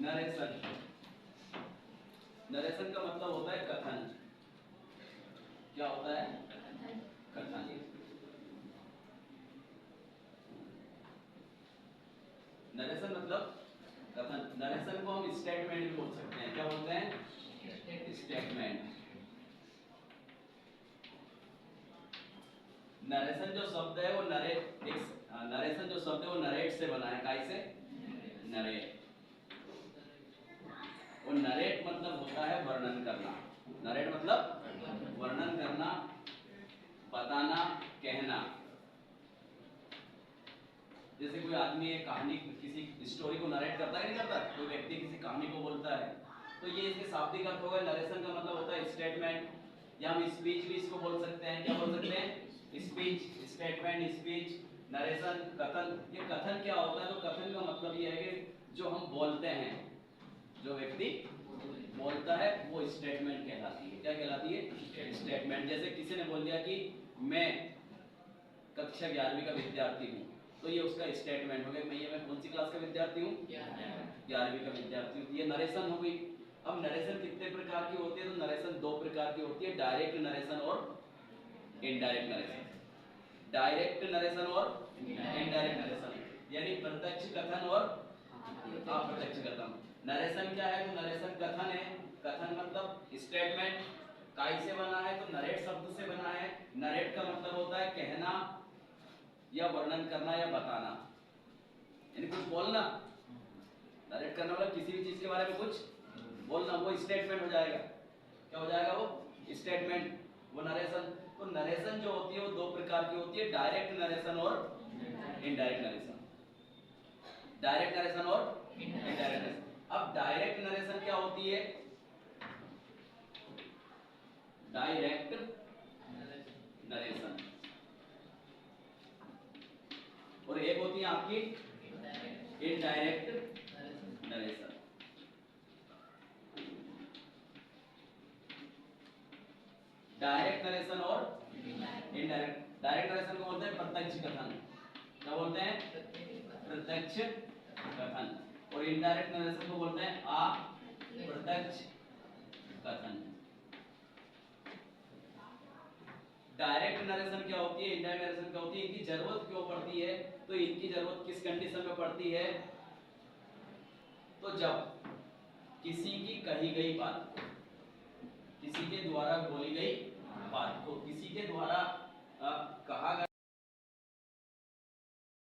Narration. Narration का मतलब होता है कथन। क्या होता है? कथन। नरेशन मतलब कथन। नरेशन को हम स्टेटमेंट भी बोल सकते हैं। क्या बोलते हैं? स्टेटमेंट। नरेशन जो शब्द है वो नरेशन जो शब्द है वो नरेट से बना है। काय से? नरेट। और नरेट मतलब होता है वर्णन करना। नरेट मतलब वर्णन करना, बताना, कहना। जैसे कोई आदमी एक कहानी, किसी स्टोरी को नरेट करता है, नहीं करता? कोई व्यक्ति किसी कहानी को बोलता है, तो ये इसके शाब्दिक अर्थ हो गए। नरेशन का मतलब होता है स्टेटमेंट, या हम स्पीच भी इसको बोल सकते हैं। क्या बोल सकते हैं? स्पीच, स्टेटमेंट, स्पीच, नरेशन, कथन। ये कथन क्या होता है? तो कथन का मतलब ये है कि जो हम बोलते हैं, जो व्यक्ति बोलता है वो स्टेटमेंट कहलाती है। क्या कहलाती है? स्टेटमेंट। जैसे किसी ने बोल दिया कि मैं कक्षा 11वीं का विद्यार्थी हूँ, तो ये उसका स्टेटमेंट हो गया। मैं कौन सी क्लास का विद्यार्थी हूँ? 11वीं का विद्यार्थी हूँ। ये नरेशन हो गई। अब नरेशन कितने प्रकार की होती है? तो नरेशन दो प्रकार की होती है, डायरेक्ट नरेशन और इनडायरेक्ट नरेशन। डायरेक्ट नरेशन और इनडायरेक्ट नरेशन, यानी प्रत्यक्ष कथन और अप्रत्यक्ष कथन। नरेशन क्या है? तो नरेशन कथन है। कथन मतलब स्टेटमेंट। काय से बना है? तो नरेट शब्द से बना है। नरेट का मतलब होता है कहना या वर्णन करना या बताना, यानी कुछ बोलना। नरेट करना मतलब किसी भी चीज के बारे में कुछ बोलना, वो स्टेटमेंट हो जाएगा। क्या हो जाएगा? वो स्टेटमेंट, वो नरेशन। तो नरेशन जो होती है वो दो प्रकार की होती है, डायरेक्ट नरेशन और इनडायरेक्ट नरेशन। डायरेक्ट नरेशन और इनडायरेक्ट नरेशन। अब डायरेक्ट नरेशन क्या होती है? डायरेक्ट नरेशन, और एक होती है आपकी इनडायरेक्ट नरेशन। डायरेक्ट नरेशन और इनडायरेक्ट। डायरेक्ट नरेशन को बोलते हैं प्रत्यक्ष कथन। क्या बोलते हैं? प्रत्यक्ष कथन। और इनडायरेक्ट नरेशन को बोलते हैं अप्रत्यक्ष कथन। डायरेक्ट नरेशन क्या होती है, इनडायरेक्ट नरेशन क्या होती है, इनकी जरूरत क्यों पड़ती है? तो इनकी जरूरत किस कंडीशन में पड़ती है? तो जब किसी की कही गई बात, किसी के द्वारा बोली गई बात को किसी के द्वारा कहा गया